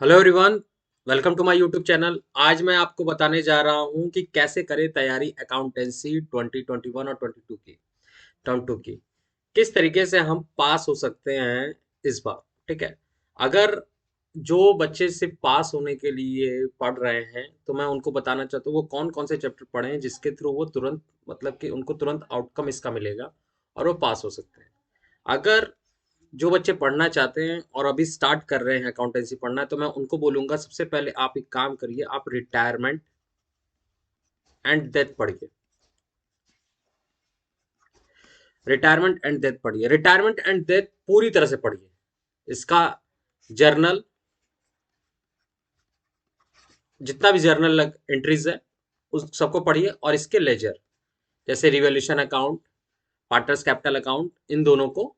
Hello everyone. Welcome to my YouTube channel. आज मैं आपको बताने जा रहा हूं कि कैसे करें तैयारी अकाउंटेंसी 2021 और 22 की टर्म टू की। किस तरीके से हम पास हो सकते हैं इस बार। ठीक है। अगर जो बच्चे सिर्फ पास होने के लिए पढ़ रहे हैं तो मैं उनको बताना चाहता हूँ वो कौन कौन से चैप्टर पढ़े हैं जिसके थ्रू वो तुरंत मतलब कि उनको तुरंत आउटकम इसका मिलेगा और वो पास हो सकते हैं। अगर जो बच्चे पढ़ना चाहते हैं और अभी स्टार्ट कर रहे हैं अकाउंटेंसी पढ़ना तो मैं उनको बोलूंगा सबसे पहले आप एक काम करिए, आप रिटायरमेंट एंड डेथ पढ़िए। रिटायरमेंट एंड डेथ पढ़िए, रिटायरमेंट एंड डेथ पूरी तरह से पढ़िए। इसका जर्नल, जितना भी जर्नल एंट्रीज है उस सबको पढ़िए और इसके लेजर जैसे revaluation account, partners capital account, इन दोनों को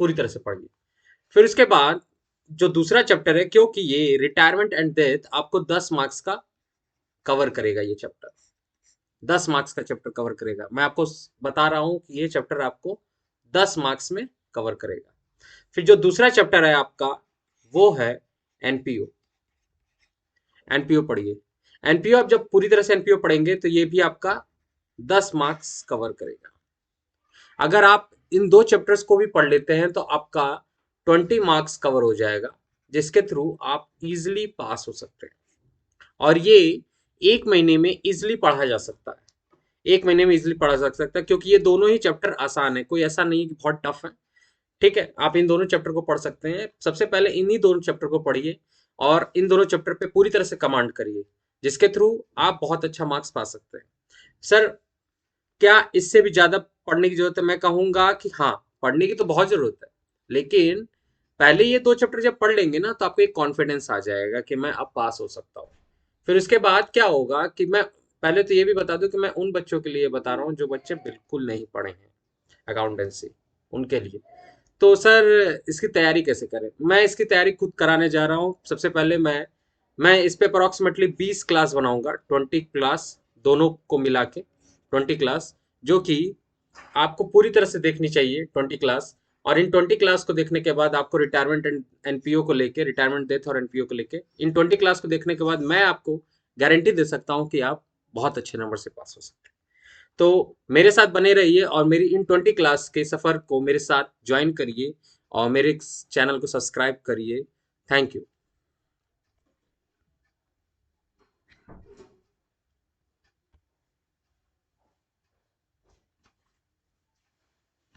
पूरी तरह से पढ़िए। फिर उसके बाद जो दूसरा चैप्टर है, क्योंकि ये रिटायरमेंट एंड डेथ आपको 10 मार्क्स का कवर करेगा, ये चैप्टर 10 मार्क्स का चैप्टर कवर करेगा। मैं आपको बता रहा हूं कि ये चैप्टर आपको 10 मार्क्स में कवर करेगा। फिर जो दूसरा चैप्टर है आपका वो है एनपीओ। एनपीओ पढ़िए। एनपीओ आप जब पूरी तरह से एनपीओ पढ़ेंगे तो ये भी आपका 10 मार्क्स कवर करेगा। अगर आप इन दो चैप्टर्स को भी पढ़ लेते हैं तो आपका 20 मार्क्स कवर हो जाएगा, जिसके थ्रू आप इजिली पास हो सकते हैं। और ये 1 महीने में इजिली पढ़ा जा सकता है। 1 महीने में इजिली पढ़ा जा सकता है क्योंकि ये दोनों ही चैप्टर आसान है, कोई ऐसा नहीं कि बहुत टफ है। ठीक है, आप इन दोनों चैप्टर को पढ़ सकते हैं। सबसे पहले इन्हीं दोनों चैप्टर को पढ़िए और इन दोनों चैप्टर पे पूरी तरह से कमांड करिए, जिसके थ्रू आप बहुत अच्छा मार्क्स पा सकते हैं। सर, क्या इससे भी ज्यादा पढ़ने की जरूरत है? मैं कहूंगा कि हाँ, पढ़ने की तो बहुत जरूरत है, लेकिन पहले ये दो चैप्टर जब पढ़ लेंगे ना तो आपको एक कॉन्फिडेंस आ जाएगा कि मैं अब पास हो सकता हूँ। फिर उसके बाद क्या होगा कि मैं पहले तो ये भी बता दूं कि मैं उन बच्चों के लिए बता रहा हूँ जो बच्चे बिल्कुल नहीं पढ़े हैं अकाउंटेंसी, उनके लिए। तो सर, इसकी तैयारी कैसे करें? मैं इसकी तैयारी खुद कराने जा रहा हूँ। सबसे पहले मैं इस पे अप्रोक्सीमेटली 20 क्लास बनाऊंगा, 20 क्लास दोनों को मिला के, 20 क्लास, जो कि आपको पूरी तरह से देखनी चाहिए 20 क्लास। और इन 20 क्लास को देखने के बाद आपको रिटायरमेंट एंड एनपीओ को लेके, रिटायरमेंट डेथ और एनपीओ को लेके, इन 20 क्लास को देखने के बाद मैं आपको गारंटी दे सकता हूँ कि आप बहुत अच्छे नंबर से पास हो सकते हैं। तो मेरे साथ बने रहिए और मेरी इन 20 क्लास के सफर को मेरे साथ ज्वाइन करिए और मेरे चैनल को सब्सक्राइब करिए। Thank you.